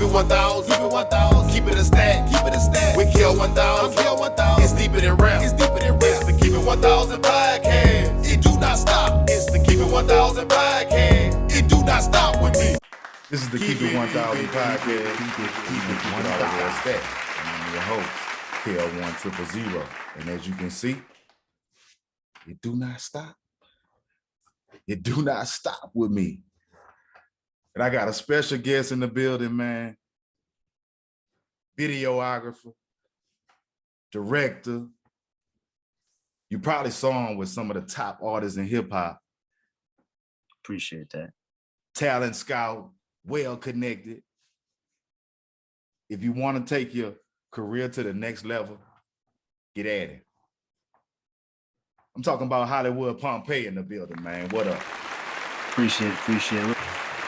it 1,000, keep it 1,000, keep it a stack, keep it a stack. We kill 1,000, kill 1,000. It's deeper than rap, it's deeper than rap. It's the Keep It 1,000 podcast. It do not stop. It's the Keep It 1,000 podcast. It do not stop with me. This is the Keep It 1,000 podcast. Keep it 1,000. I'm your host, KL100. And as you can see, it do not stop. It do not stop with me. And I got a special guest in the building, man. Videographer, director. You probably saw him with some of the top artists in hip hop. Appreciate that. Talent scout, well connected. If you want to take your career to the next level, get at it. I'm talking about Hollywood Pompeii in the building, man. What up? Appreciate it.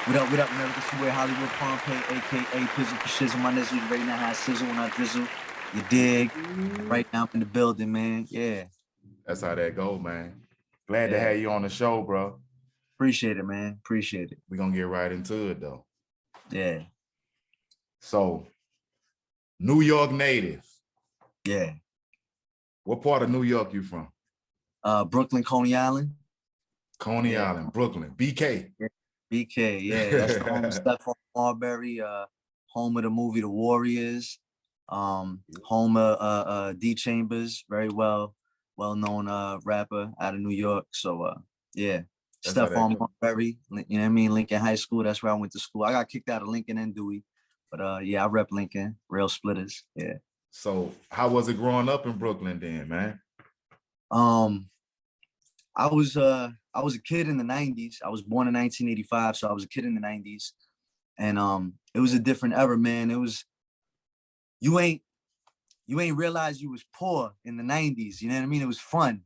What up, man? This is where Hollywood Pompeii, aka Pizzle for Shizzle. My niggas, you already know how I sizzle when I drizzle. You dig? Right now I'm in the building, man. Yeah. That's how that go, man. Glad to have you on the show, bro. Appreciate it, man. Appreciate it. We're gonna get right into it though. Yeah. So, New York native. Yeah. What part of New York you from? Brooklyn, Coney Island. Coney Island, Brooklyn, BK. Yeah. BK, yeah. That's the home of Stephon Marbury, home of the movie The Warriors, home of D Chambers, very well-known rapper out of New York. So yeah. Stephon Marbury, you know what I mean? Lincoln High School, that's where I went to school. I got kicked out of Lincoln and Dewey, but yeah, I rep Lincoln, real splitters, yeah. So how was it growing up in Brooklyn then, man? I was a kid in the 90s. I was born in 1985, so I was a kid in the 90s. And it was a different era, man. It was, you ain't realize you was poor in the 90s, you know what I mean? It was fun.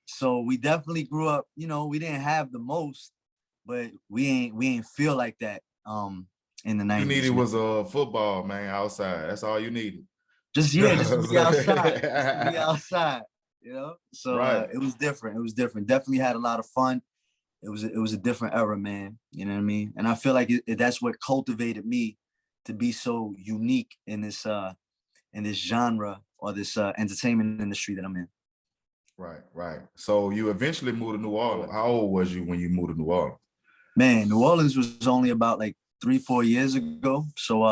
So we definitely grew up, you know, we didn't have the most, but we ain't feel like that in the 90s. You needed was a football, man, outside. That's all you needed. Just be outside. Be outside, you know? So right. It was different. Definitely had a lot of fun. It was a different era, man. You know what I mean? And I feel like that's what cultivated me to be so unique in this genre or this entertainment industry that I'm in. Right. So you eventually moved to New Orleans. How old was you when you moved to New Orleans? Man, New Orleans was only about like 3-4 years ago. So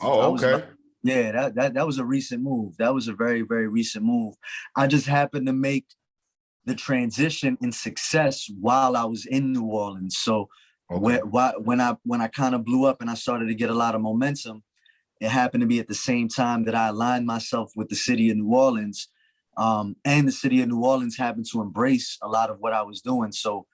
okay. Yeah, that was a recent move. That was a very, very recent move. I just happened to make the transition in success while I was in New Orleans. So when I kind of blew up and I started to get a lot of momentum, it happened to be at the same time that I aligned myself with the city of New Orleans. And the city of New Orleans happened to embrace a lot of what I was doing. So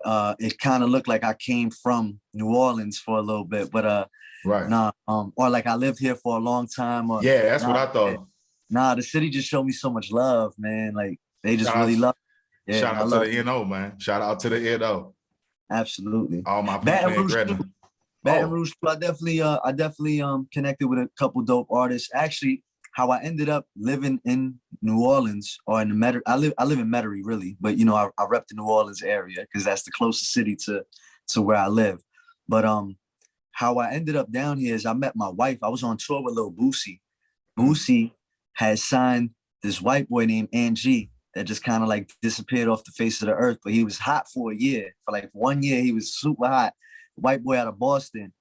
it kind of looked like I came from New Orleans for a little bit, but right. Or like I lived here for a long time. Or, yeah, that's what I thought. Nah, the city just showed me so much love, man. Like they just really love. Yeah, shout out to the NO, man. Shout out to the NO. Absolutely. All my people in Gretna. Baton Rouge. I definitely connected with a couple dope artists. Actually, how I ended up living in New Orleans or in the Metairie. I live in Metairie, really, but you know I rep the New Orleans area because that's the closest city to where I live. But how I ended up down here is I met my wife. I was on tour with Lil Boosie. Boosie had signed this white boy named Angie that just kind of like disappeared off the face of the earth. But he was hot for a year. For like 1 year, he was super hot. White boy out of Boston.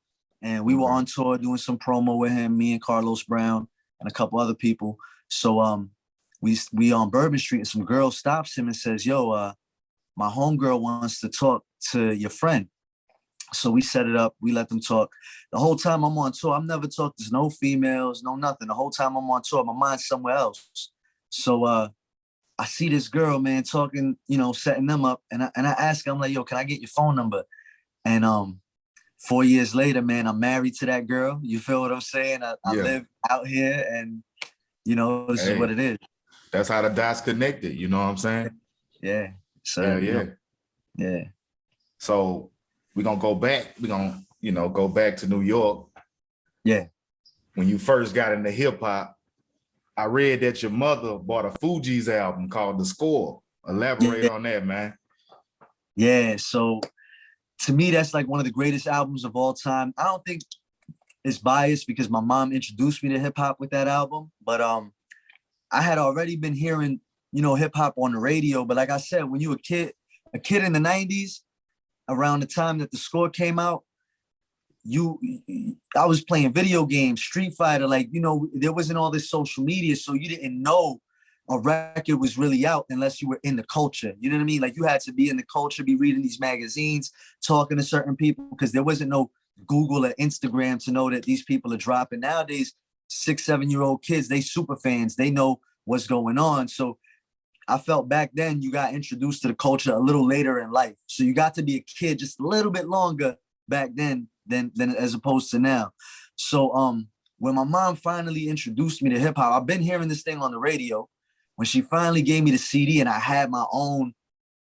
And we were on tour doing some promo with him, me and Carlos Brown and a couple other people. So we on Bourbon Street and some girl stops him and says, yo, my homegirl wants to talk to your friend. So we set it up. We let them talk. The whole time I'm on tour, I've never talked to no females, no nothing. The whole time I'm on tour, my mind's somewhere else. So I see this girl, man, talking, you know, setting them up. And I ask her, I'm like, yo, can I get your phone number? And 4 years later, man, I'm married to that girl. You feel what I'm saying? I live out here and, you know, this is what it is. That's how the dots connected. You know what I'm saying? Yeah. So, yeah. So we're going to go back. We're going to, go back to New York. Yeah. When you first got into hip hop, I read that your mother bought a Fugees album called The Score. Elaborate on that, man. Yeah. So to me, that's like one of the greatest albums of all time. I don't think it's biased because my mom introduced me to hip hop with that album. But I had already been hearing, you know, hip hop on the radio. But like I said, when you a kid in the 90s, around the time that the score came out, I was playing video games, Street Fighter, like, you know, there wasn't all this social media, so you didn't know a record was really out unless you were in the culture. You know what I mean? Like, you had to be in the culture, be reading these magazines, talking to certain people, because there wasn't no Google or Instagram to know that these people are dropping. Nowadays, 6, 7-year-old kids, they super fans, they know what's going on. So I felt back then you got introduced to the culture a little later in life. So you got to be a kid just a little bit longer back then than as opposed to now. So when my mom finally introduced me to hip hop, I've been hearing this thing on the radio. When she finally gave me the CD and I had my own,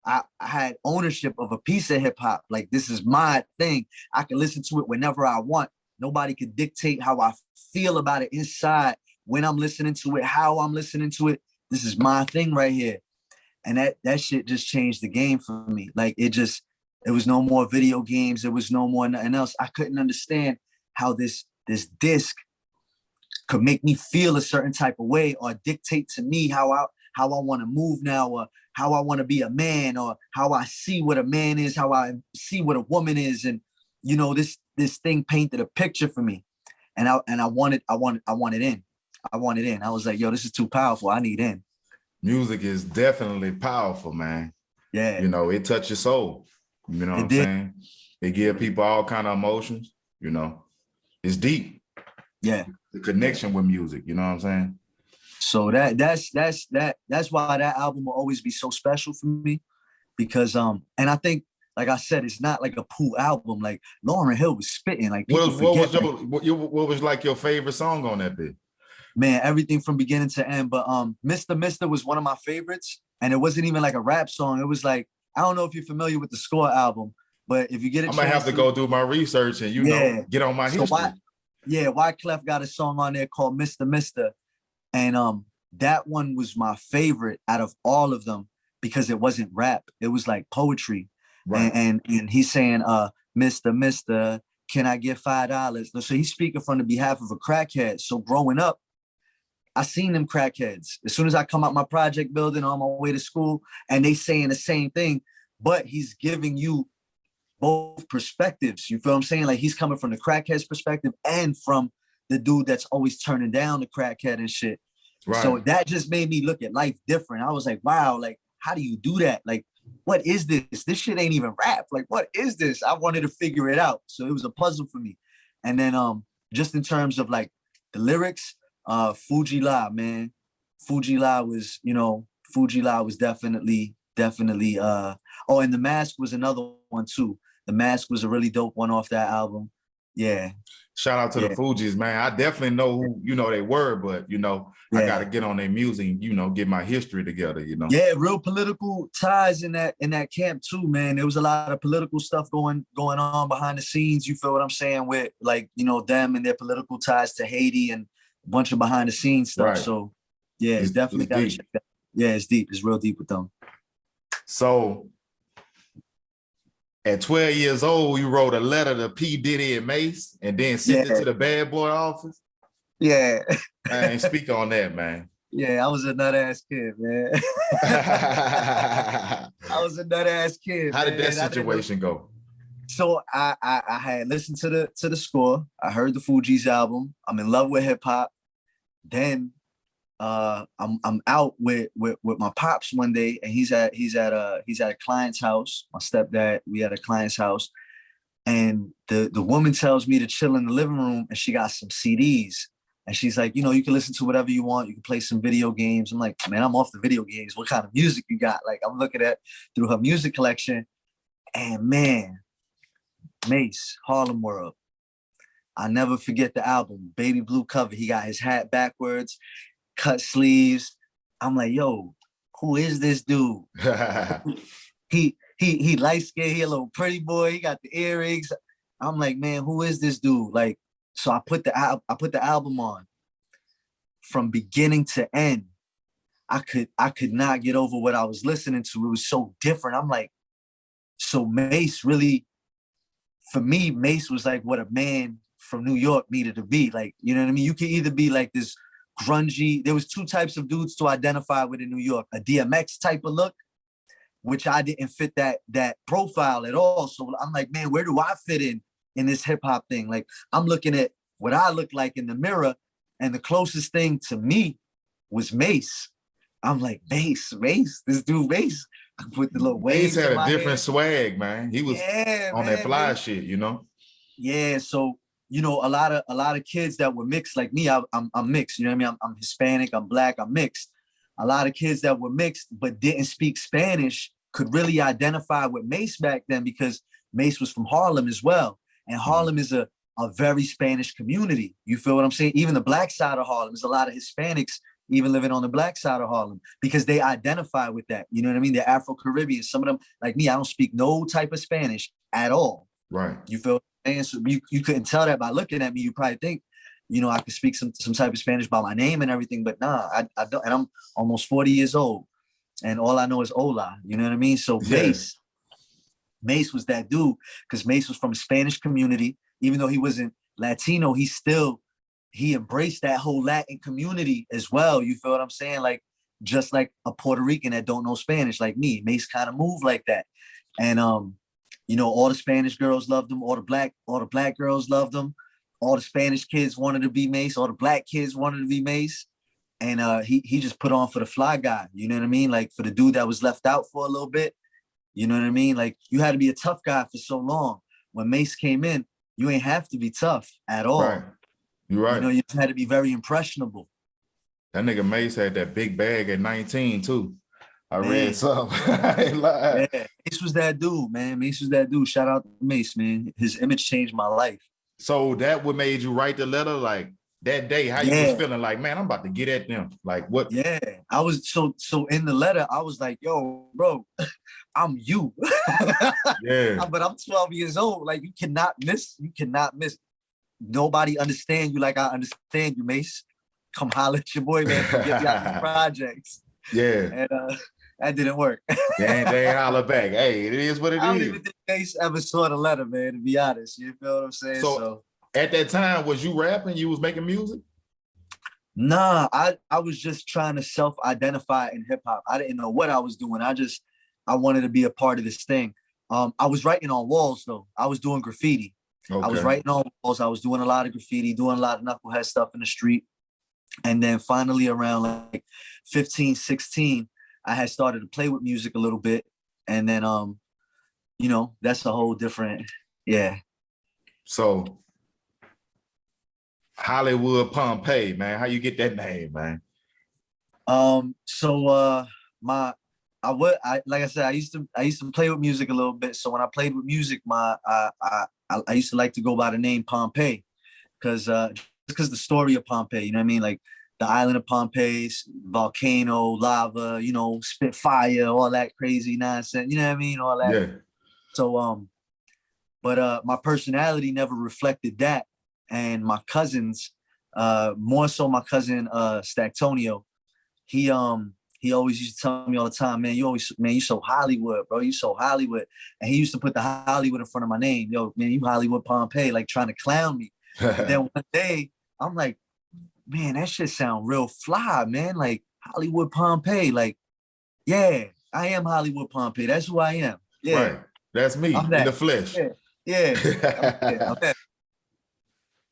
I had ownership of a piece of hip hop. Like, this is my thing. I can listen to it whenever I want. Nobody could dictate how I feel about it inside, when I'm listening to it, how I'm listening to it. This is my thing right here. And that shit just changed the game for me. Like, it was no more video games. There was no more nothing else. I couldn't understand how this disc could make me feel a certain type of way, or dictate to me how I want to move now, or how I want to be a man, or how I see what a man is, how I see what a woman is. And, you know, this thing painted a picture for me. And I wanted in. I wanted in. I was like, yo, this is too powerful. I need in. Music is definitely powerful, man. Yeah. You know, it touches your soul. You know what I'm saying? It gives people all kind of emotions, you know. It's deep. Yeah. The connection with music, you know what I'm saying? So that's why that album will always be so special for me. Because and I think, like I said, it's not like a Pooh album. Like, Lauryn Hill was spitting. Like, what was like your favorite song on that bit? Man, everything from beginning to end. But Mr. was one of my favorites. And it wasn't even like a rap song. It was like, I don't know if you're familiar with the Score album, but if you get a chance, I might have to go do my research and, you know, get on my history. Wyclef got a song on there called Mr. And that one was my favorite out of all of them because it wasn't rap. It was like poetry. Right. And he's saying, Mr. Can I get $5? So he's speaking from the behalf of a crackhead. So growing up, I seen them crackheads. As soon as I come out my project building on my way to school, and they saying the same thing, but he's giving you both perspectives. You feel what I'm saying? Like, he's coming from the crackhead's perspective and from the dude that's always turning down the crackhead and shit. Right. So that just made me look at life different. I was like, wow, like, how do you do that? Like, what is this? This shit ain't even rap. Like, what is this? I wanted to figure it out. So it was a puzzle for me. And then just in terms of like the lyrics, Fuji La, man. Fuji La was definitely oh, and The Mask was another one too. The Mask was a really dope one off that album. Yeah. Shout out to the Fugees, man. I definitely know who, you know, they were, but, you know, I got to get on their music, you know, get my history together, you know. Yeah, real political ties in that camp too, man. There was a lot of political stuff going on behind the scenes. You feel what I'm saying? With, like, you know, them and their political ties to Haiti and a bunch of behind the scenes stuff. Right. So yeah, it's definitely got to check that. Yeah, it's deep. It's real deep with them. So at 12 years old, you wrote a letter to P. Diddy and Mace and then sent it to the bad boy office? Yeah. Man, speak on that, man. Yeah, I was a nut-ass kid, man. I was a nut-ass kid. How did that situation go? So I had listened to the Score. I heard the Fugees album. I'm in love with hip-hop. Then I'm out with my pops one day, and he's at a client's house. My stepdad, we at a client's house, and the woman tells me to chill in the living room, and she got some CDs, and she's like, you know, you can listen to whatever you want. You can play some video games. I'm like, man, I'm off the video games. What kind of music you got? Like, I'm looking at through her music collection, and man, Mace, Harlem World. I never forget the album, baby blue cover. He got his hat backwards, cut sleeves. I'm like, yo, who is this dude? he light skinned, he a little pretty boy, he got the earrings. I'm like, man, who is this dude? Like, so I put the album on. From beginning to end, I could not get over what I was listening to. It was so different. I'm like, so Mace really, for me, Mace was like what a man from New York needed to be. Like, you know what I mean? You could either be like this grungy. There was two types of dudes to identify with in New York: a DMX type of look, which I didn't fit that profile at all. So I'm like, man, where do I fit in this hip hop thing? Like, I'm looking at what I look like in the mirror, and the closest thing to me was Mace. I'm like, Mace, this dude Mace. I put the little waves. Mace had a different hair. swag, man. He was on that fly Mace. shit, you know. Yeah, so you know, a lot of kids that were mixed, like me, I'm mixed. You know what I mean? I'm Hispanic, I'm Black, I'm mixed. A lot of kids that were mixed but didn't speak Spanish could really identify with Mace back then, because Mace was from Harlem as well, and Harlem is a very Spanish community. You feel what I'm saying? Even the Black side of Harlem, there's a lot of Hispanics even living on the Black side of Harlem, because they identify with that. You know what I mean? They're Afro-Caribbean. Some of them, like me, I don't speak no type of Spanish at all. Right. You feel what I'm saying? So you couldn't tell that by looking at me. You probably think, you know, I could speak some type of Spanish by my name and everything, but nah, I don't. And I'm almost 40 years old, and all I know is hola. You know what I mean? So Mace was that dude, because Mace was from a Spanish community. Even though he wasn't Latino, he embraced that whole Latin community as well. You feel what I'm saying? Like, just like a Puerto Rican that don't know Spanish, like me, Mace kind of moved like that. And you know, all the Spanish girls loved him, all the black girls loved him, all the Spanish kids wanted to be Mace, all the Black kids wanted to be Mace. And he just put on for the fly guy, you know what I mean? Like, for the dude that was left out for a little bit, you know what I mean? Like, you had to be a tough guy for so long. When Mace came in, you ain't have to be tough at all. Right. You're right. You know, you had to be very impressionable. That nigga Mace had that big bag at 19 too. I read something. I ain't lying. Yeah, Mace was that dude, man. Mace was that dude. Shout out to Mace, man. His image changed my life. So that what made you write the letter? Like, that day, how you was feeling? Like, man, I'm about to get at them. Like, what? Yeah, I was so in the letter, I was like, yo, bro, I'm you. Yeah. But I'm 12 years old. Like, you cannot miss. Nobody understand you like I understand you, Mace. Come holler at your boy, man. Get me out these projects. Yeah. And that didn't work. they ain't holler back. Hey, it is what it is. I don't even think Mace ever saw the letter, man, to be honest. You feel what I'm saying? So at that time, was you rapping? You was making music? Nah, I was just trying to self-identify in hip-hop. I didn't know what I was doing. I wanted to be a part of this thing. I was writing on walls, though. I was doing graffiti. Okay. I was writing on walls. I was doing a lot of graffiti, doing a lot of knucklehead stuff in the street. And then finally around like 15, 16, I had started to play with music a little bit. And then, you know, that's a whole different, yeah. So Hollywood Pompeii, man, how you get that name, man? Like I said, I used to play with music a little bit. So when I played with music, I used to like to go by the name Pompeii, because the story of Pompeii, you know what I mean? Like, the island of Pompeii, volcano, lava, you know, spit fire, all that crazy nonsense, you know what I mean? All that. Yeah. So, but my personality never reflected that. And my cousins, more so my cousin Stactonio, he always used to tell me all the time, man, you so Hollywood, bro. You so Hollywood. And he used to put the Hollywood in front of my name. Yo, man, you Hollywood Pompeii, like trying to clown me. Then one day, I'm like, man, that shit sound real fly, man. Like, Hollywood Pompeii. Like, yeah, I am Hollywood Pompeii. That's who I am. Yeah. Right. That's me in the flesh. Yeah.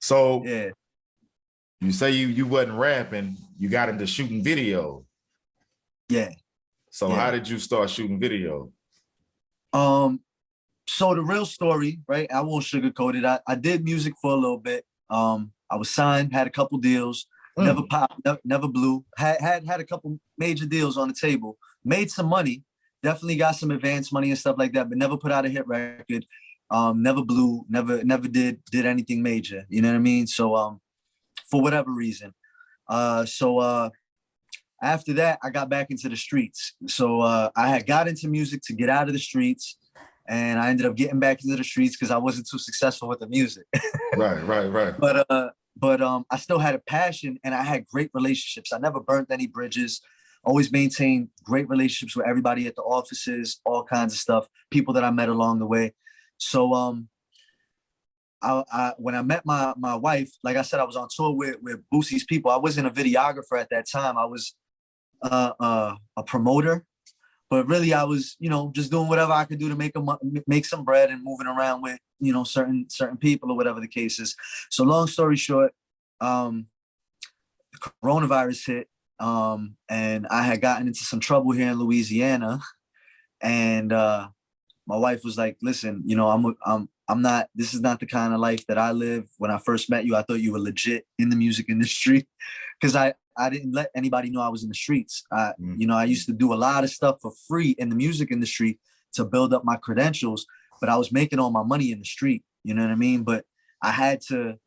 So yeah. You say you wasn't rapping, you got into shooting video. Yeah. So how did you start shooting video? So the real story, right? I won't sugarcoat it. I did music for a little bit. I was signed, had a couple deals, never popped, never blew. Had a couple major deals on the table, made some money, definitely got some advance money and stuff like that, but never put out a hit record. Never blew, never did anything major. You know what I mean? So for whatever reason. After that, I got back into the streets. So I had got into music to get out of the streets, and I ended up getting back into the streets because I wasn't too successful with the music. Right. But I still had a passion, and I had great relationships. I never burnt any bridges. Always maintained great relationships with everybody at the offices, all kinds of stuff, people that I met along the way. So when I met my wife, like I said, I was on tour with Boosie's people. I wasn't a videographer at that time. I was a promoter, but really I was, you know, just doing whatever I could do to make some bread and moving around with, you know, certain people or whatever the case is. So long story short, the coronavirus hit, and I had gotten into some trouble here in Louisiana, and my wife was like, "Listen, you know, I'm not. This is not the kind of life that I live. When I first met you, I thought you were legit in the music industry, because I didn't let anybody know I was in the streets. You know, I used to do a lot of stuff for free in the music industry to build up my credentials, but I was making all my money in the street. You know what I mean? But I had to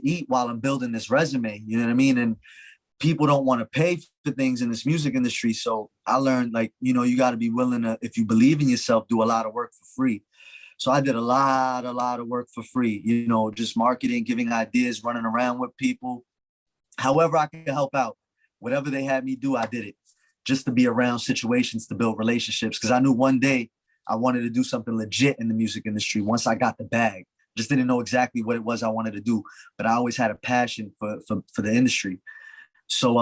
eat while I'm building this resume. You know what I mean? And people don't want to pay for things in this music industry. So I learned, like, you know, you got to be willing to, if you believe in yourself, do a lot of work for free. So I did a lot of work for free, you know, just marketing, giving ideas, running around with people. However I could help out, whatever they had me do, I did it, just to be around situations, to build relationships. Because I knew one day I wanted to do something legit in the music industry once I got the bag. Just didn't know exactly what it was I wanted to do, but I always had a passion for the industry. So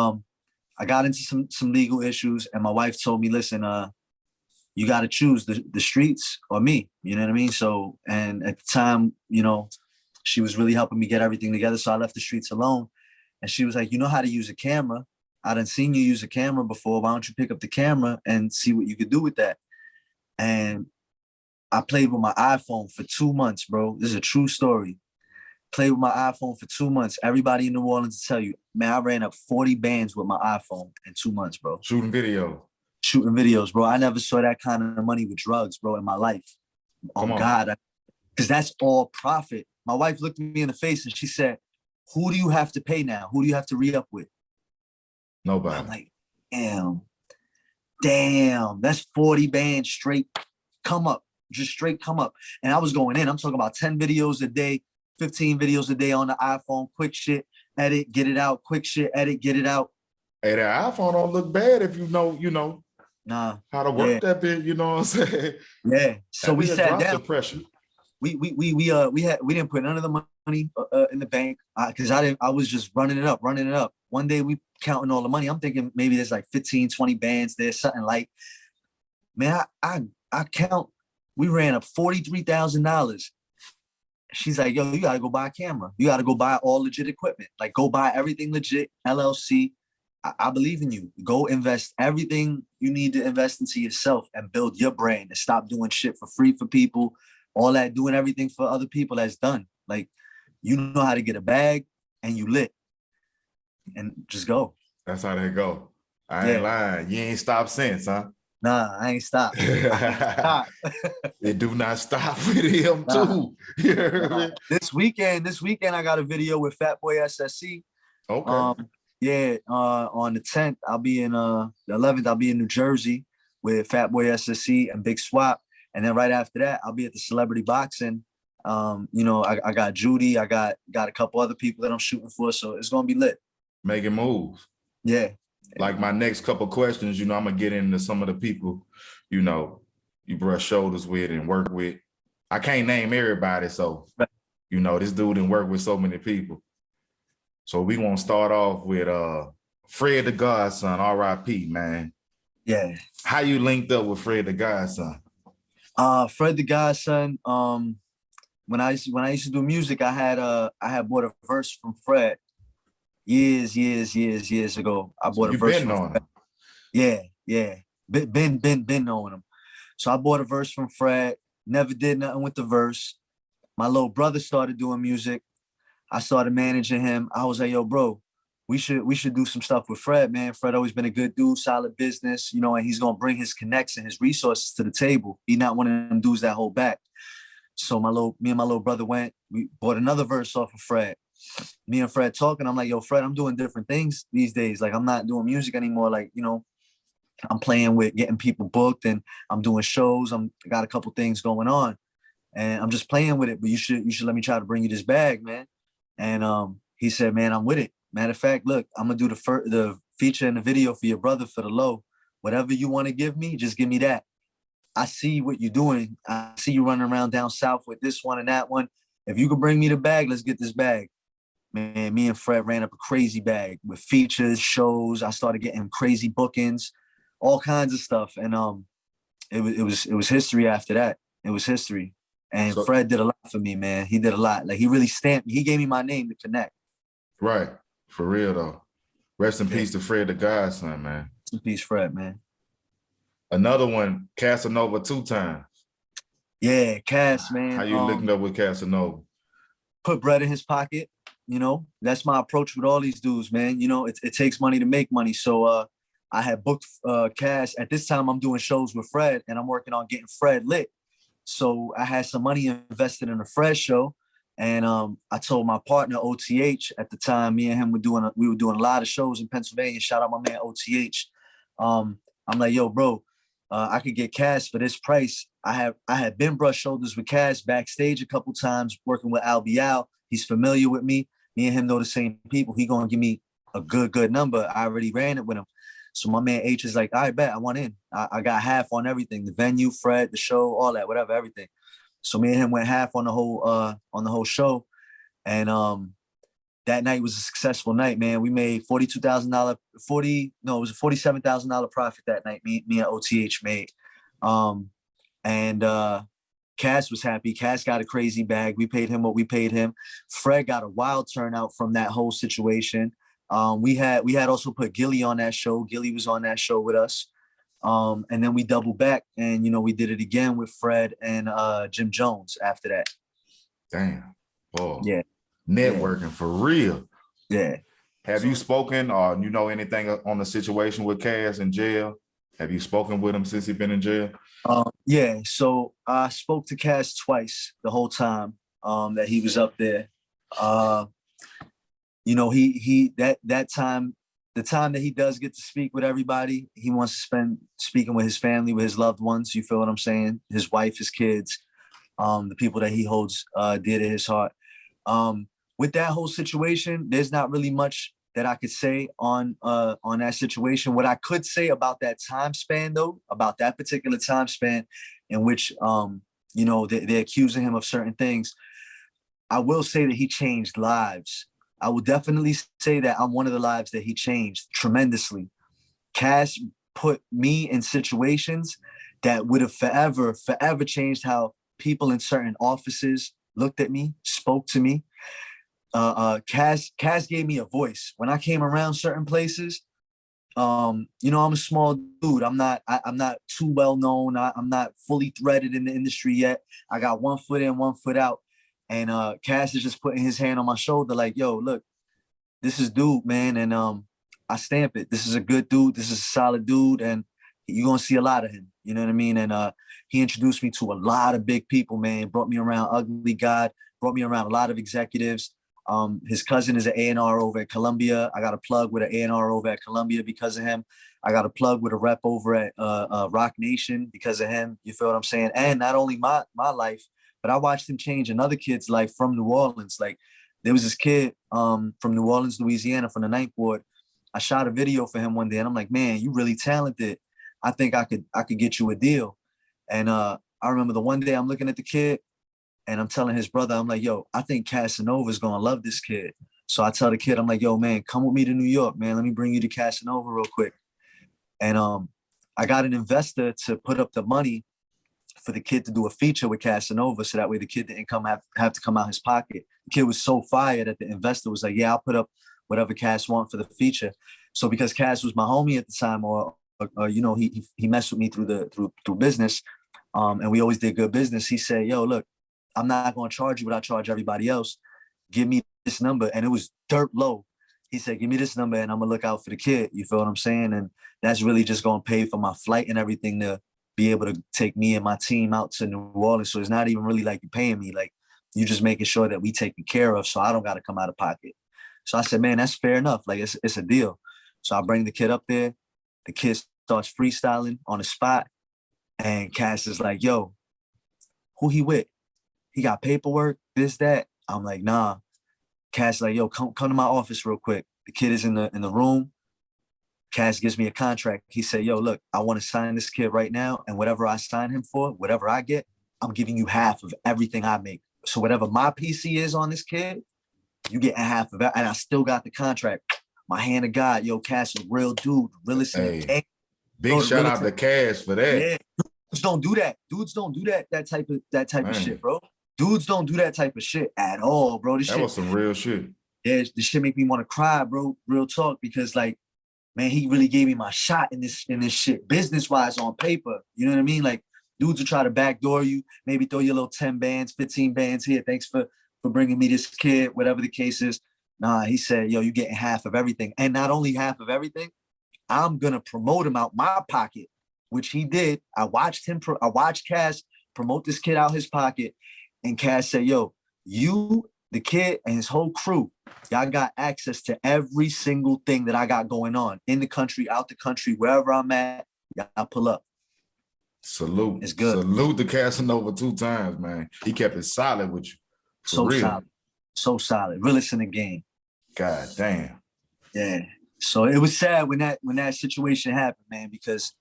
I got into some legal issues, and my wife told me, listen, you got to choose the streets or me. You know what I mean? So, and at the time, you know, she was really helping me get everything together. So I left the streets alone. And she was like, you know how to use a camera. I done seen you use a camera before. Why don't you pick up the camera and see what you could do with that? And I played with my iPhone for 2 months, bro. This is a true story. Played with my iPhone for 2 months. Everybody in New Orleans will tell you, man, I ran up 40 bands with my iPhone in 2 months, bro. Shooting videos, bro. I never saw that kind of money with drugs, bro, in my life. Oh, God. Because that's all profit. My wife looked me in the face and she said, who do you have to pay now? Who do you have to re-up with? Nobody. I'm like, damn, that's 40 bands straight come up, just straight come up. And I was going in, I'm talking about 10 videos a day, 15 videos a day on the iPhone, quick shit, edit, get it out, quick shit, edit, get it out. Hey, that iPhone don't look bad if you know, how to work that bit, you know what I'm saying? Yeah. So we sat down. Suppression. We didn't put none of the money in the bank, because I was just running it up. One day we counting all the money. I'm thinking maybe there's like 15, 20 bands there, something like, man, I count, we ran up $43,000. She's like, yo, you gotta go buy a camera. You gotta go buy all legit equipment. Like, go buy everything legit, LLC. I believe in you. Go invest everything you need to invest into yourself and build your brand, and stop doing shit for free for people. All that, doing everything for other people, that's done. Like, you know how to get a bag and you lit, and just go. That's how they go. I ain't lying. You ain't stopped since, huh? Nah, I ain't stopped. It do not stop with him too. You heard me? This weekend, I got a video with Fatboy SSE. Okay. On the 10th, I'll be in the 11th, I'll be in New Jersey with Fatboy SSE and Big Swap. And then right after that, I'll be at the Celebrity Boxing. You know, I got Judy, I got a couple other people that I'm shooting for, so it's gonna be lit. Making moves. Yeah. Like my next couple questions, you know, I'm gonna get into some of the people, you know, you brush shoulders with and work with. I can't name everybody, so you know, this dude didn't work with so many people. So we gonna start off with Fred Da Godson, R.I.P, man. Yeah. How you linked up with Fred Da Godson? Fred Da Godson, when I used to do music, I had bought a verse from Fred years ago. I bought a verse from Fred. Yeah. Been knowing him. So I bought a verse from Fred, never did nothing with the verse. My little brother started doing music. I started managing him. I was like, yo, bro, we should do some stuff with Fred, man. Fred always been a good dude, solid business, you know, and he's gonna bring his connects and his resources to the table. He's not one of them dudes that hold back. So me and my little brother we bought another verse off of Fred. Me and Fred talking, I'm like, yo, Fred, I'm doing different things these days. Like, I'm not doing music anymore. Like, you know, I'm playing with getting people booked, and I'm doing shows. I got a couple things going on, and I'm just playing with it. But you should let me try to bring you this bag, man. And he said, man, I'm with it. Matter of fact, look, I'm gonna do the feature and the video for your brother for the low. Whatever you want to give me, just give me that. I see what you're doing. I see you running around down south with this one and that one. if you could bring me the bag, let's get this bag. Man, me and Fred ran up a crazy bag with features, shows. I started getting crazy bookings, all kinds of stuff. And it was history after that. It was history. And So, Fred did a lot for me, man. He did a lot. Like he really stamped me. He gave me my name to connect. right, for real though. Rest in Yeah. peace to Fred Da Godson, man. Rest in peace, Fred, man. Another one, Casanova 2 times. Yeah, Cass, man. How you looking up with Casanova? Put bread in his pocket. You know, that's my approach with all these dudes, man. You know, it takes money to make money. So I had booked Cass. At this time, I'm doing shows with Fred, and I'm working on getting Fred lit. So I had some money invested in a Fred show. And I told my partner OTH at the time, me and him we were doing a lot of shows in Pennsylvania. Shout out my man OTH. I'm like, yo, bro, I could get Cass for this price. I had been brushed shoulders with Cass backstage a couple times working with Al Bial. He's familiar with me. Me and him know the same people. He gonna give me a good number. I already ran it with him. So my man H is like, all right, bet, I want in. I got half on everything, the venue, Fred, the show, all that, whatever, everything. So me and him went half on the whole show. And that night was a successful night, man. We made $42,000, it was a $47,000 profit that night. Me and OTH made. And Cass was happy. Cass got a crazy bag. We paid him what we paid him. Fred got a wild turnout from that whole situation. We had also put Gillie on that show. Gillie was on that show with us. And then we doubled back and, you know, we did it again with Fred and Jim Jones after that. Damn. Boy. Yeah. Networking for real. Yeah. Have you spoken or you know anything on the situation with Cass in jail? Have you spoken with him since he's been in jail? Yeah. So I spoke to Cass twice the whole time that he was up there. You know, that time, the time that he does get to speak with everybody, he wants to spend speaking with his family, with his loved ones. You feel what I'm saying? His wife, his kids, the people that he holds dear to his heart. With that whole situation, there's not really much that I could say on that situation. What I could say about that time span, though, about that particular time span in which, you know, they're accusing him of certain things, I will say that he changed lives. I will definitely say that I'm one of the lives that he changed tremendously. Cass put me in situations that would have forever changed how people in certain offices looked at me, spoke to me. Cass gave me a voice. When I came around certain places, you know, I'm a small dude. I'm not too well known. I'm not fully threaded in the industry yet. I got 1 foot in, 1 foot out. And Cass is just putting his hand on my shoulder like, yo, look, this is dude, man. And I stamp it. This is a good dude. This is a solid dude. And you're going to see a lot of him. You know what I mean? And he introduced me to a lot of big people, man. Brought me around Ugly God. Brought me around a lot of executives. His cousin is an A&R over at Columbia. I got a plug with an A&R over at Columbia because of him. I got a plug with a rep over at Rock Nation because of him. You feel what I'm saying? And not only my life, but I watched him change another kid's life from New Orleans. Like there was this kid from New Orleans, Louisiana, from the Ninth Ward. I shot a video for him one day, and I'm like, man, you really talented. I think I could get you a deal. And I remember the one day I'm looking at the kid, and I'm telling his brother, I'm like, yo, I think Casanova is gonna love this kid. So I tell the kid, I'm like, yo, man, come with me to New York, man. Let me bring you to Casanova real quick. And I got an investor to put up the money for the kid to do a feature with Casanova, so that way the kid didn't have to come out his pocket. The kid was so fired that the investor was like, yeah, I'll put up whatever Cass want for the feature. So because Cass was my homie at the time, or you know, he messed with me through business, and we always did good business. He said, yo, look, I'm not going to charge you what I charge everybody else. Give me this number. And it was dirt low. He said, give me this number and I'm going to look out for the kid. You feel what I'm saying? And that's really just going to pay for my flight and everything to be able to take me and my team out to New Orleans. So it's not even really like you're paying me. Like, you're just making sure that we taken care of so I don't got to come out of pocket. So I said, man, that's fair enough. Like, it's a deal. So I bring the kid up there. The kid starts freestyling on the spot. And Cass is like, yo, who he with? He got paperwork, this, that. I'm like, nah. Cass like, yo, come to my office real quick. The kid is in the room. Cass gives me a contract. He said, yo, look, I want to sign this kid right now. And whatever I sign him for, whatever I get, I'm giving you half of everything I make So whatever my PC is on this kid, you getting half of that. And I still got the contract. My hand of God, yo, Cash, a real dude, realest in the game. Big shout out to Cash for that. Yeah, dudes don't do that. Dudes don't do that type of shit, bro. Dudes don't do that type of shit at all, bro. That was some real shit. Yeah, this shit make me want to cry, bro. Real talk, because like, man, he really gave me my shot in this shit, business wise on paper. You know what I mean? Like, dudes will try to backdoor you, maybe throw you a little 10 bands, 15 bands here. Thanks for bringing me this kid, whatever the case is. Nah, he said, yo, you getting half of everything. And not only half of everything, I'm going to promote him out my pocket, which he did. I watched Cash promote this kid out his pocket. And Cash said, yo, you, the kid, and his whole crew, y'all got access to every single thing that I got going on in the country, out the country, wherever I'm at, y'all pull up. Salute. It's good. Salute to Casanova 2 times, man. He kept it solid with you. So real. Solid. So solid. Realest in the game. God damn. Yeah. So it was sad when that situation happened, man, because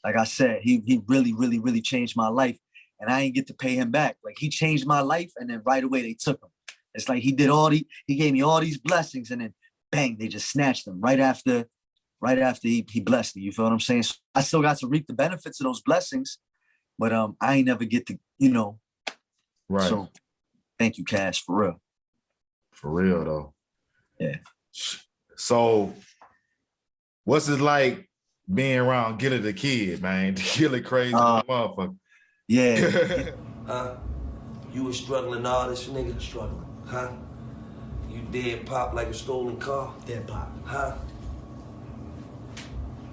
like I said, he really, really, really changed my life. And I didn't get to pay him back. Like, he changed my life, and then right away they took him. It's like he gave me all these blessings, and then bang, they just snatched them right after he blessed me. You feel what I'm saying? So I still got to reap the benefits of those blessings, but I ain't never get to, Right. So thank you, Cash, for real. For real though. Yeah. So what's it like being around Gillie Da Kid, man? Gillie crazy motherfucker. Yeah. You a struggling artist, nigga. Struggling. Huh? You dead pop like a stolen car. Dead pop. Huh?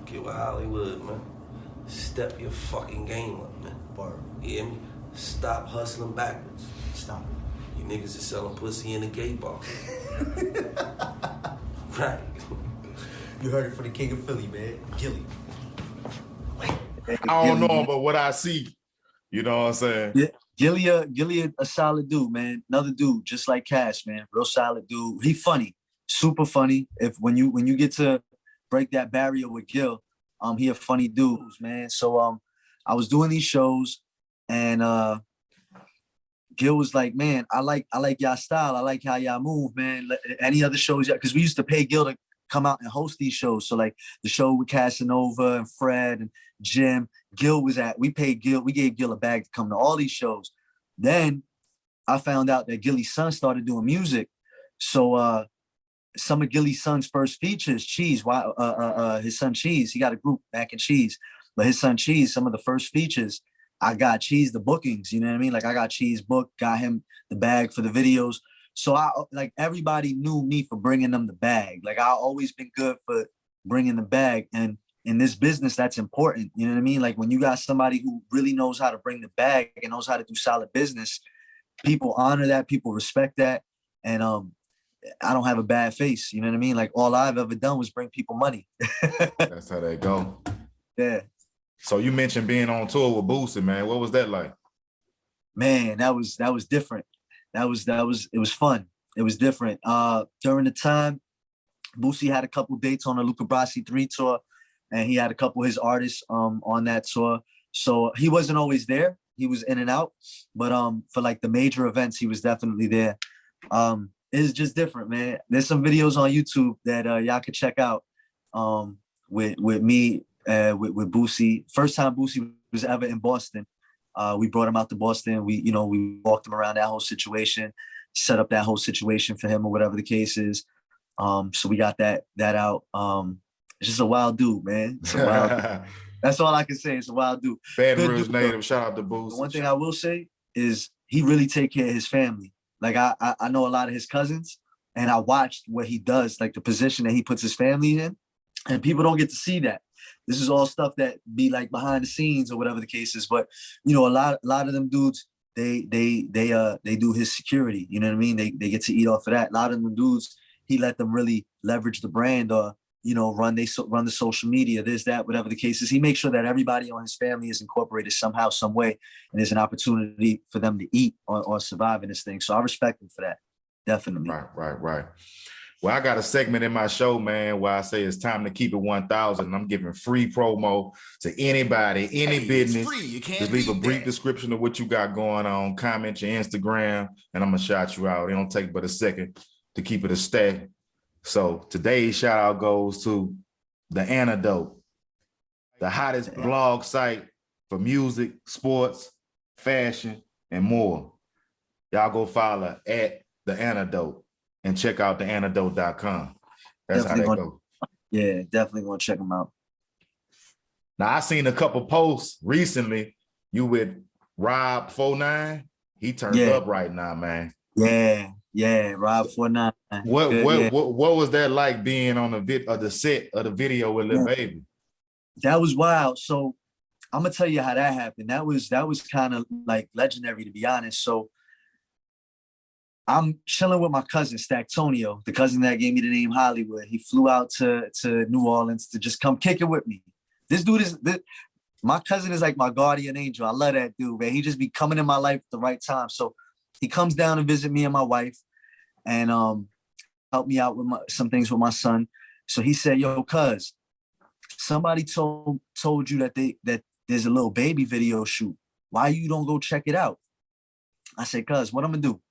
Get with Hollywood, man. Step your fucking game up, man. Word. You hear me? Stop hustling backwards. Stop. You niggas is selling pussy in a gay bar. Right. You heard it from the king of Philly, man. Gillie. I don't know, but what I see, you know what I'm saying? Yeah. Gillie, a solid dude, man. Another dude, just like Cash, man. Real solid dude. He funny, super funny. When you get to break that barrier with Gil, he a funny dude, man. So I was doing these shows, and Gil was like, man, I like y'all style. I like how y'all move, man. Any other shows? Because we used to pay Gil to come out and host these shows. So like the show with Casanova and Fred and Jim, we gave Gil a bag to come to all these shows. Then I found out that Gillie's son started doing music. So some of Gillie's son's first features, Cheese, his son Cheese, he got a group, Mac and Cheese, but his son Cheese, some of the first features, I got Cheese the bookings, you know what I mean? Like I got Cheese booked, got him the bag for the videos. So everybody knew me for bringing them the bag. Like I always been good for bringing the bag. And in this business, that's important. You know what I mean? Like when you got somebody who really knows how to bring the bag and knows how to do solid business, people honor that, people respect that. And I don't have a bad face. You know what I mean? Like all I've ever done was bring people money. That's how they go. Yeah. So you mentioned being on tour with Boosie, man. What was that like? Man, that was different. It was fun. It was different. During the time, Boosie had a couple dates on the Luca Brasi 3 tour, and he had a couple of his artists on that tour. So he wasn't always there. He was in and out. But for like the major events, he was definitely there. It's just different, man. There's some videos on YouTube that y'all could check out with me, with Boosie. First time Boosie was ever in Boston. We brought him out to Boston. We walked him around that whole situation, set up that whole situation for him or whatever the case is. So we got that out. It's just a wild dude, man. It's a wild dude. That's all I can say. It's a wild dude. Baton Rouge native. Shout out to Boosie. The one thing I will say is he really take care of his family. Like I know a lot of his cousins, and I watched what he does, like the position that he puts his family in, and people don't get to see that. This is all stuff that be like behind the scenes or whatever the case is. But a lot of them dudes, they do his security. You know what I mean? They get to eat off of that. A lot of them dudes, he let them really leverage the brand or run the social media, this, that, whatever the case is. He makes sure that everybody on his family is incorporated somehow, some way, and there's an opportunity for them to eat or survive in this thing. So I respect him for that, definitely. Right. Well, I got a segment in my show, man, where I say it's time to keep it 1,000. I'm giving free promo to anybody, any business. It's free. You can't just leave a beat brief that. description of what you got going on. Comment your Instagram, and I'm gonna shout you out. It don't take but a second to keep it a stack. So today's shout out goes to The Antidote, the hottest blog site for music, sports, fashion, and more. Y'all go follow at The Antidote and check out theantidote.com. That's Definitely how that goes. Yeah, definitely gonna check them out. Now, I seen a couple posts recently. You with Rob 49? He turned up right now, man. Yeah, Rob 49. What was that like being on the set of the video with Lil Baby? That was wild. So I'm gonna tell you how that happened. That was kind of like legendary, to be honest. So I'm chilling with my cousin Stacktonio, the cousin that gave me the name Hollywood. He flew out to New Orleans to just come kick it with me. This dude my cousin is like my guardian angel. I love that dude, man. He just be coming in my life at the right time. So he comes down to visit me and my wife and help me out with some things with my son. So he said, yo, cuz, somebody told you that there's a Lil Baby video shoot. Why you don't go check it out? I said, cuz, what I'm gonna do?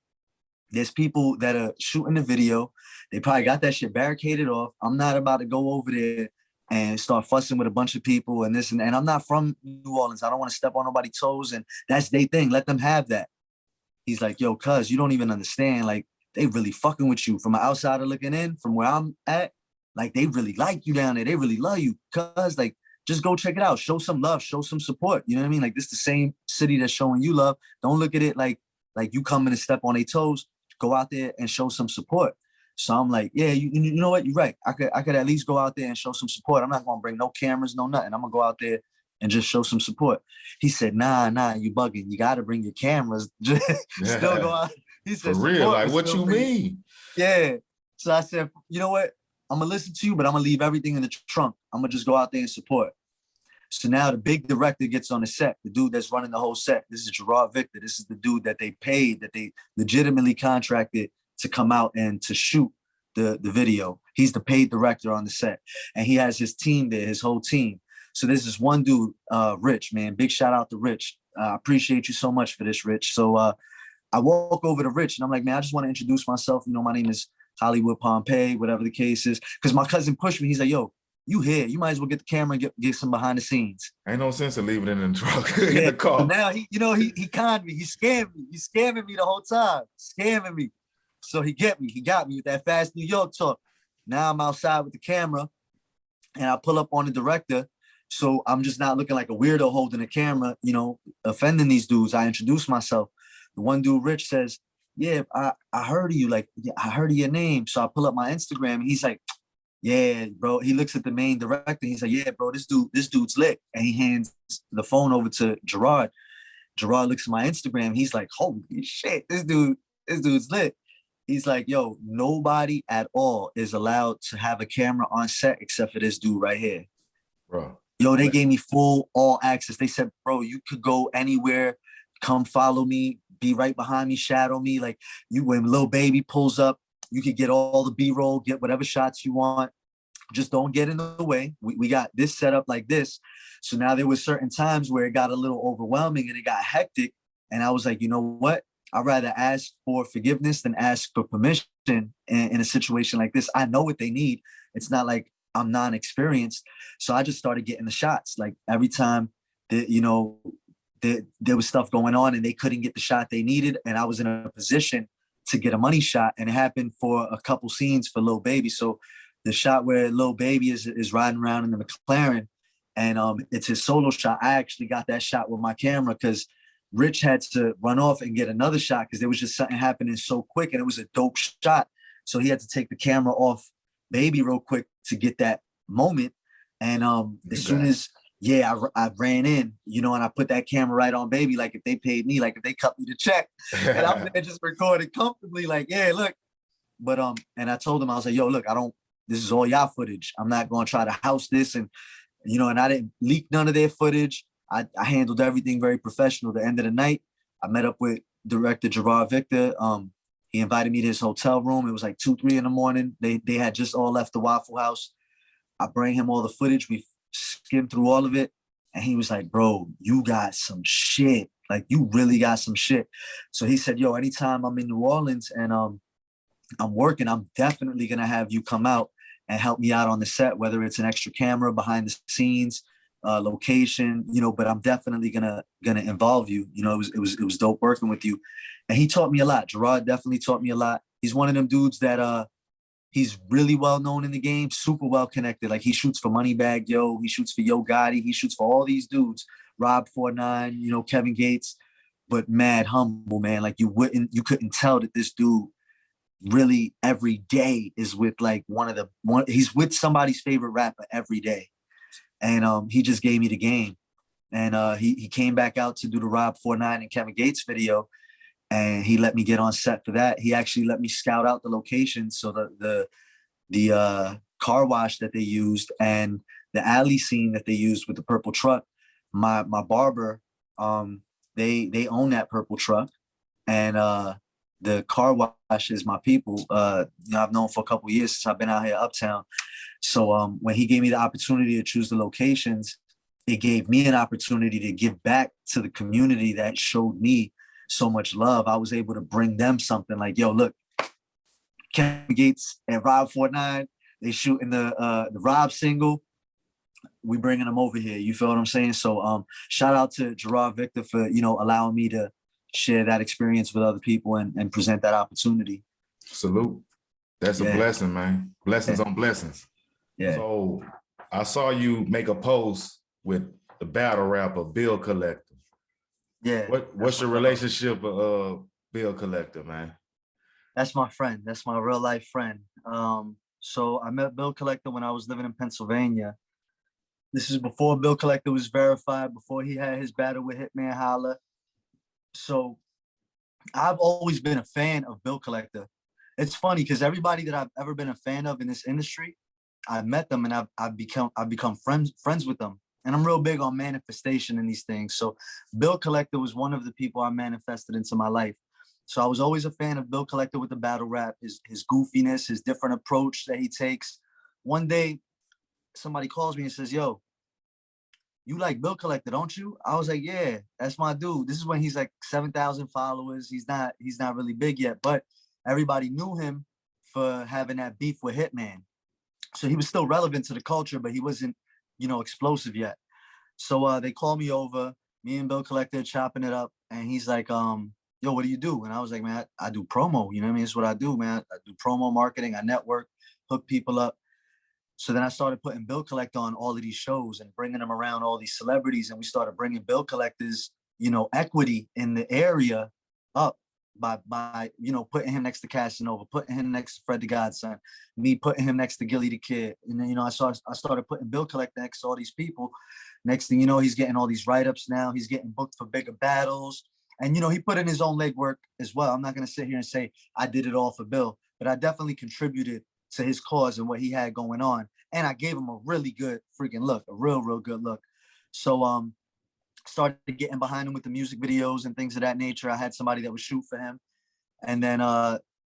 There's people that are shooting the video. They probably got that shit barricaded off. I'm not about to go over there and start fussing with a bunch of people and this and I'm not from New Orleans. I don't want to step on nobody's toes, and that's their thing. Let them have that. He's like, yo, cuz, you don't even understand. Like, they really fucking with you. From an outsider looking in, from where I'm at, like, they really like you down there. They really love you. Cuz, like, just go check it out. Show some love. Show some support. You know what I mean? Like, this is the same city that's showing you love. Don't look at it like you coming and step on their toes. Go out there and show some support. So I'm like, yeah, you know what? You're right. I could at least go out there and show some support. I'm not gonna bring no cameras, no nothing. I'm gonna go out there and just show some support. He said, nah, you bugging. You gotta bring your cameras. Still go out. He said, for real, like, what you mean? Yeah. So I said, you know what? I'm gonna listen to you, but I'm gonna leave everything in the trunk. I'm gonna just go out there and support. So now the big director gets on the set, the dude that's running the whole set. This is Gerard Victor. This is the dude that they paid, that they legitimately contracted to come out and to shoot the video. He's the paid director on the set. And he has his team there, his whole team. So there's this one dude, Rich, man. Big shout out to Rich. I appreciate you so much for this, Rich. So I walk over to Rich and I'm like, man, I just want to introduce myself. You know, my name is Hollywood Pompeii, whatever the case is. Because my cousin pushed me. He's like, yo, you here? You might as well get the camera and get some behind the scenes. Ain't no sense in leaving it in the truck, in the car. So now he conned me. He scammed me. He's scamming me the whole time. Scamming me. So he got me with that fast New York talk. Now I'm outside with the camera and I pull up on the director. So I'm just not looking like a weirdo holding the camera, you know, offending these dudes. I introduce myself. The one dude, Rich, says, yeah, I heard of you. Like, yeah, I heard of your name. So I pull up my Instagram and he's like, yeah, bro. He looks at the main director. He's like, yeah, bro, this dude's lit. And he hands the phone over to Gerard. Gerard looks at my Instagram. He's like, holy shit, this dude's lit. He's like, yo, nobody at all is allowed to have a camera on set except for this dude right here. Bro. Yo, they gave me all access. They said, bro, you could go anywhere. Come follow me. Be right behind me. Shadow me. Like, when Lil Baby pulls up, you could get all the B-roll, get whatever shots you want. Just don't get in the way. We got this set up like this. So now there were certain times where it got a little overwhelming and it got hectic. And I was like, you know what? I'd rather ask for forgiveness than ask for permission in a situation like this. I know what they need. It's not like I'm non-experienced. So I just started getting the shots. Like, every time that, you know, there was stuff going on and they couldn't get the shot they needed. And I was in a position to get a money shot, and it happened for a couple scenes for Lil Baby. So the shot where Lil Baby is riding around in the McLaren and it's his solo shot. I actually got that shot with my camera because Rich had to run off and get another shot because there was just something happening so quick and it was a dope shot. So he had to take the camera off Baby real quick to get that moment. And as soon as, I ran in, you know, and I put that camera right on Baby. Like, if they paid me, like if they cut me the check, and I'm there just recording comfortably, like, yeah, look. But and I told him, I was like, yo, look, this is all y'all footage. I'm not gonna try to house this, and you know, and I didn't leak none of their footage. I handled everything very professional. The end of the night, I met up with director Gerard Victor. He invited me to his hotel room. It was like 2, 3 in the morning. They had just all left the Waffle House. I bring him all the footage. We skimmed through all of it. And he was like, bro, you got some shit. Like, you really got some shit. So he said, yo, anytime I'm in New Orleans and I'm working, I'm definitely going to have you come out and help me out on the set, whether it's an extra camera, behind the scenes, location, you know, but I'm definitely gonna involve you. You know, it was dope working with you. And he taught me a lot. Gerard definitely taught me a lot. He's one of them dudes that he's really well known in the game, super well connected. Like, he shoots for Moneybagg Yo, he shoots for Yo Gotti, he shoots for all these dudes, Rob 49, you know, Kevin Gates, but mad humble, man. Like, you couldn't tell that this dude really every day is with like he's with somebody's favorite rapper every day. And he just gave me the game. And he came back out to do the Rob 49 and Kevin Gates video, and he let me get on set for that. He actually let me scout out the location. So the car wash that they used and the alley scene that they used with the purple truck, my barber, they own that purple truck, and the car wash is my people. You know, I've known for a couple of years since I've been out here uptown. So when he gave me the opportunity to choose the locations, it gave me an opportunity to give back to the community that showed me so much love. I was able to bring them something like, yo, look, Kevin Gates and Rob 49, they shooting the Rob single. We bringing them over here. You feel what I'm saying? So shout out to Gerard Victor for, you know, allowing me to share that experience with other people and present that opportunity. Salute. That's a blessing, man. Blessings on blessings. Yeah. So I saw you make a post with the battle rapper Bill Collector. Yeah. What's your relationship with Bill Collector, man? That's my friend. That's my real life friend. So I met Bill Collector when I was living in Pennsylvania. This is before Bill Collector was verified, before he had his battle with Hitman Holla. So I've always been a fan of Bill Collector. It's funny because everybody that I've ever been a fan of in this industry, I've met them and I've become friends with them. And I'm real big on manifestation in these things. So Bill Collector was one of the people I manifested into my life. So I was always a fan of Bill Collector with the battle rap, his goofiness, his different approach that he takes. One day, somebody calls me and says, yo, you like Bill Collector, don't you? I was like, yeah, that's my dude. This is when he's like 7,000 followers. He's not really big yet, but everybody knew him for having that beef with Hitman. So he was still relevant to the culture, but he wasn't, you know, explosive yet. So they called me over, me and Bill Collector chopping it up. And he's like, yo, what do you do? And I was like, man, I do promo. You know what I mean? It's what I do, man. I do promo marketing. I network, hook people up. So then I started putting Bill Collector on all of these shows and bringing them around all these celebrities. And we started bringing Bill Collector's, you know, equity in the area up by you know, putting him next to Casanova, putting him next to Fred Da Godson, me putting him next to Gillie Da Kid. And then, you know, I started putting Bill Collector next to all these people. Next thing you know, he's getting all these write-ups now. He's getting booked for bigger battles. And, you know, he put in his own legwork as well. I'm not going to sit here and say I did it all for Bill, but I definitely contributed to his cause and what he had going on. And I gave him a really good freaking look, a real good look. So started getting behind him with the music videos and things of that nature. I had somebody that would shoot for him. And then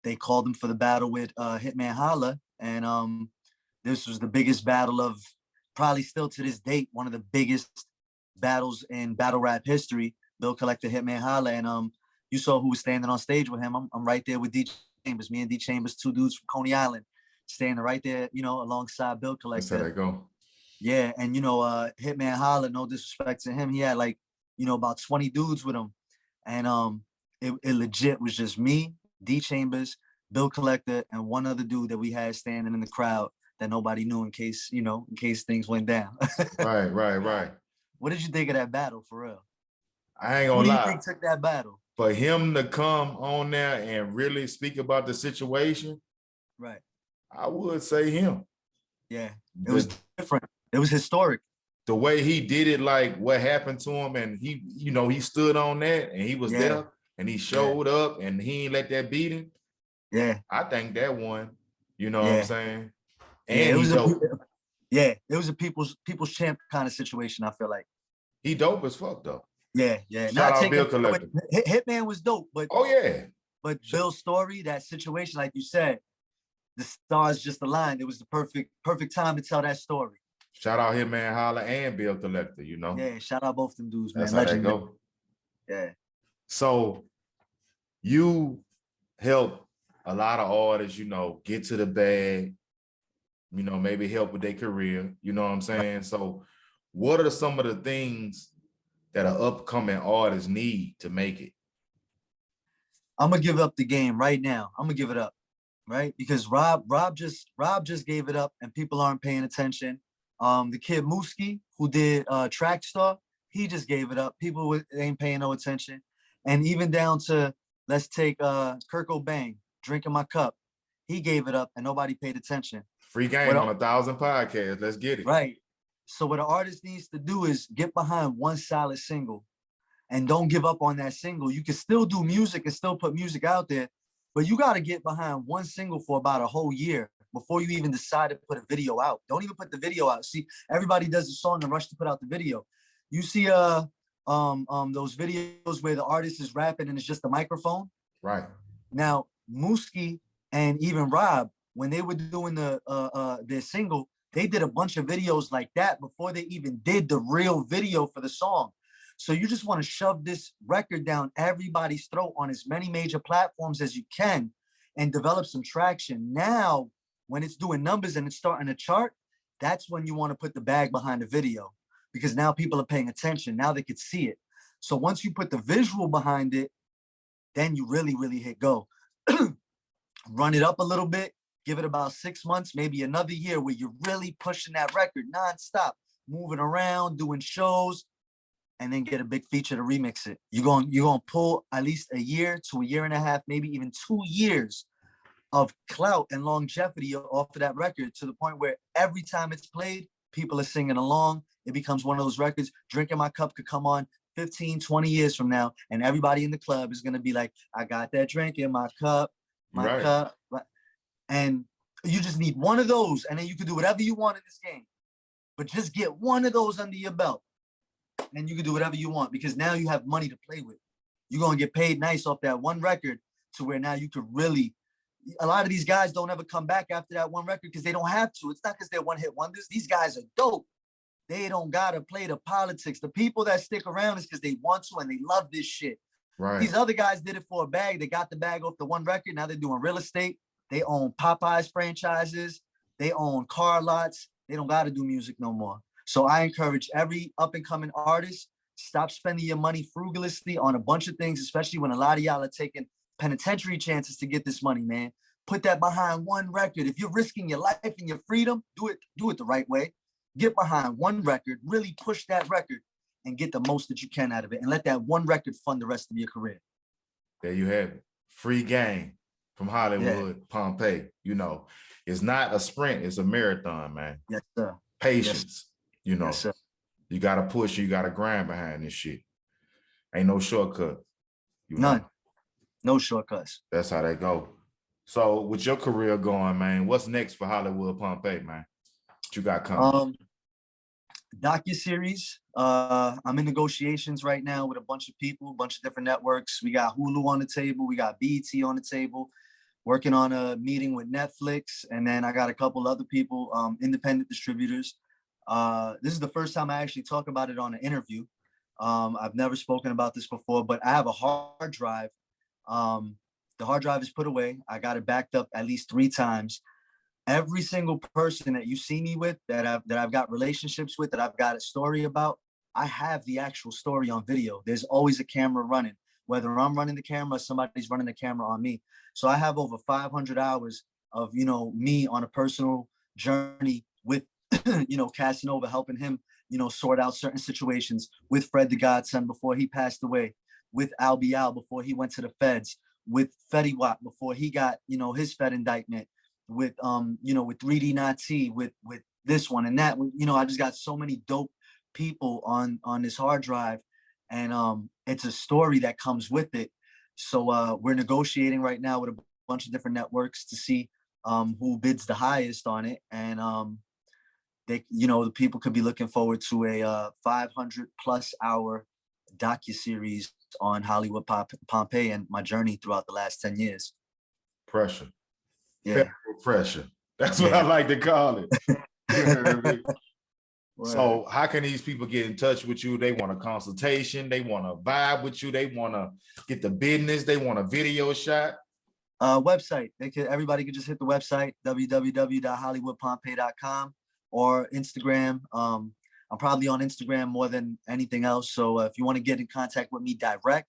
they called him for the battle with Hitman Holla. And this was the biggest battle of, probably still to this date, one of the biggest battles in battle rap history, Bill Collector, Hitman Holla. And you saw who was standing on stage with him. I'm right there with D Chambers, me and D Chambers, two dudes from Coney Island, standing right there, you know, alongside Bill Collector. That's how they go. Yeah, and you know, Hitman Holla, no disrespect to him, he had like, you know, about 20 dudes with him. And it legit was just me, D Chambers, Bill Collector, and one other dude that we had standing in the crowd that nobody knew in case, you know, in case things went down. Right. What did you think of that battle, for real? I ain't gonna lie. Who do you think took that battle? For him to come on there and really speak about the situation, right? I would say him. Yeah, it was different. It was historic. The way he did it, like what happened to him, and he, you know, he stood on that and he was there and he showed up and he ain't let that beat him. Yeah, I think that one, you know what I'm saying? And it was it was a people's champ kind of situation. I feel like he dope as fuck though. Yeah. Shout out Bill Collector. Hitman was dope, but oh yeah, But Bill's story, that situation, like you said, the stars just aligned. It was the perfect time to tell that story. Shout out here, man, Holla and Bill Collector, you know. Yeah, shout out both them dudes, That's man. how that Legendary. go. Yeah. So you help a lot of artists, you know, get to the bag, you know, maybe help with their career, you know what I'm saying? So what are some of the things that an upcoming artist need to make it? I'm gonna give up the game right now. I'm gonna give it up, right? Because Rob just gave it up and people aren't paying attention. The kid Mooski, who did Track Star, he just gave it up. People ain't paying no attention. And even down to, let's take Kurt Cobain, Drinking My Cup. He gave it up and nobody paid attention. Free game on 1,000 podcasts. Let's get it. Right. So what an artist needs to do is get behind one solid single and don't give up on that single. You can still do music and still put music out there, but you got to get behind one single for about a whole year before you even decide to put a video out. Don't even put the video out. See, everybody does a song and rush to put out the video. You see those videos where the artist is rapping and it's just a microphone. Right. Now, Mooski and even Rob, when they were doing their single, they did a bunch of videos like that before they even did the real video for the song. So you just want to shove this record down everybody's throat on as many major platforms as you can and develop some traction. Now, when it's doing numbers and it's starting to chart, that's when you want to put the bag behind the video, because now people are paying attention. Now they could see it. So once you put the visual behind it, then you really, really hit go. Run it up a little bit, give it about 6 months, maybe another year where you're really pushing that record nonstop, moving around, doing shows, and then get a big feature to remix it. You're gonna pull at least a year to a year and a half, maybe even 2 years of clout and longevity off of that record, to the point where every time it's played, people are singing along. It becomes one of those records. Drinking My Cup could come on 15, 20 years from now, and everybody in the club is gonna be like, I got that drink in my cup, my cup. And you just need one of those, and then you can do whatever you want in this game. But just get one of those under your belt, and you can do whatever you want, because now you have money to play with. You're gonna get paid nice off that one record, to where now you could really, a lot of these guys don't ever come back after that one record because they don't have to. It's not because they're one-hit wonders. These guys are dope. They don't gotta play the politics. The people that stick around is because they want to and they love this shit. Right. These other guys did it for a bag. They got the bag off the one record. Now they're doing real estate. They own Popeyes franchises. They own car lots. They don't gotta do music no more. So I encourage every up-and-coming artist, stop spending your money frugalously on a bunch of things, especially when a lot of y'all are taking penitentiary chances to get this money, man. Put that behind one record. If you're risking your life and your freedom, do it the right way. Get behind one record, really push that record, and get the most that you can out of it, and let that one record fund the rest of your career. There you have it. Free game from Hollywood Pompeii. You know, it's not a sprint, it's a marathon, man. Yes, sir. Patience. Yes. You know, Yes, you got to push, you got to grind behind this shit. Ain't no shortcut. None. No shortcuts. That's how they go. So with your career going, man, what's next for Hollywood Pompeii, man? What you got coming? Docuseries. I'm in negotiations right now with a bunch of people, a bunch of different networks. We got Hulu on the table. We got BET on the table. Working on a meeting with Netflix. And then I got a couple other people, independent distributors. This is the first time I actually talk about it on an interview. I've never spoken about this before, but I have a hard drive. The hard drive is put away. I got it backed up at least 3 times. Every single person that you see me with, that I've got relationships with, that I've got a story about, I have the actual story on video. There's always a camera running, whether I'm running the camera or somebody's running the camera on me. So I have over 500 hours of, me on a personal journey with, Casanova, helping him, sort out certain situations, with Fred Da Godson before he passed away, with Al Bial before he went to the feds, with Fetty Wap before he got, his Fed indictment, with, with 3D Nazi, with this one and that. I just got so many dope people on this hard drive, and it's a story that comes with it. So we're negotiating right now with a bunch of different networks to see who bids the highest on it, and they, the people could be looking forward to a 500+ hour docuseries on Hollywood Pompeii and my journey throughout the last 10 years. Pressure. Yeah. Federal pressure. That's what I like to call it. You know what I mean? So how can these people get in touch with you? They want a consultation. They want to vibe with you. They want to get the business. They want a video shot. Website. Everybody could just hit the website, www.hollywoodpompeii.com, or Instagram. I'm probably on Instagram more than anything else. So if you want to get in contact with me direct,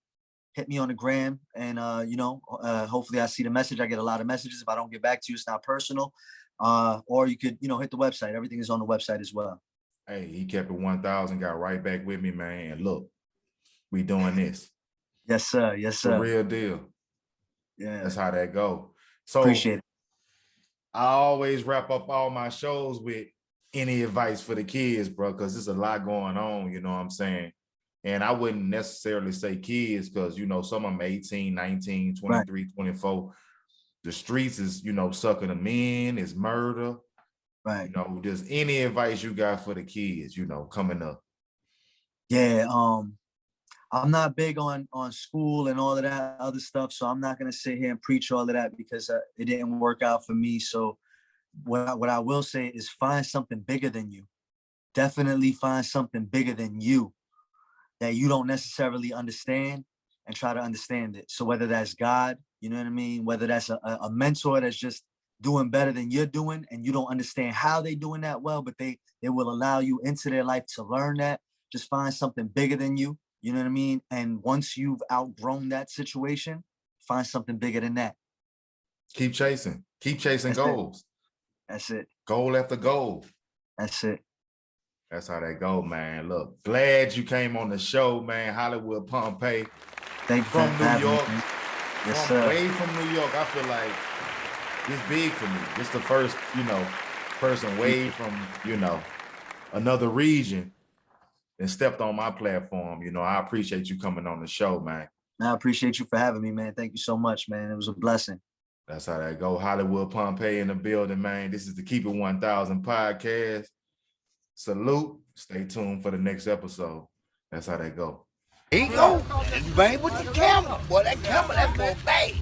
hit me on the gram, and hopefully I see the message. I get a lot of messages. If I don't get back to you, it's not personal. Or you could, hit the website. Everything is on the website as well. Hey, he kept it 1,000, got right back with me, man. And look, we doing this. Yes, sir. Yes, sir. The real deal. Yeah. That's how that go. So appreciate it. I always wrap up all my shows with any advice for the kids, bro, because there's a lot going on, you know what I'm saying? And I wouldn't necessarily say kids because, some of them 18, 19, 23, right. 24. The streets is, sucking them in, is murder. Right. Just any advice you got for the kids, coming up. Yeah. I'm not big on school and all of that other stuff. So I'm not going to sit here and preach all of that because it didn't work out for me. So what I will say is find something bigger than you. Definitely find something bigger than you that you don't necessarily understand, and try to understand it. So whether that's God, you know what I mean? Whether that's a mentor that's just doing better than you're doing and you don't understand how they're doing that well, but they will allow you into their life to learn that. Just find something bigger than you. You know what I mean? And once you've outgrown that situation, find something bigger than that. Keep chasing. Keep chasing goals. That's it. Goal after goal. That's it. That's how they go, man. Look, glad you came on the show, man. Hollywood Pompeii. Thank you from New York. Yes, sir. Way from New York. I feel like it's big for me. It's the first, person way from, another region and stepped on my platform. I appreciate you coming on the show, man. I appreciate you for having me, man. Thank you so much, man. It was a blessing. That's how that go. Hollywood Pompeii in the building, man. This is the Keep It 1000 podcast. Salute. Stay tuned for the next episode. That's how that go. Here you go. Bang with the camera. Boy, that camera, that boy bang.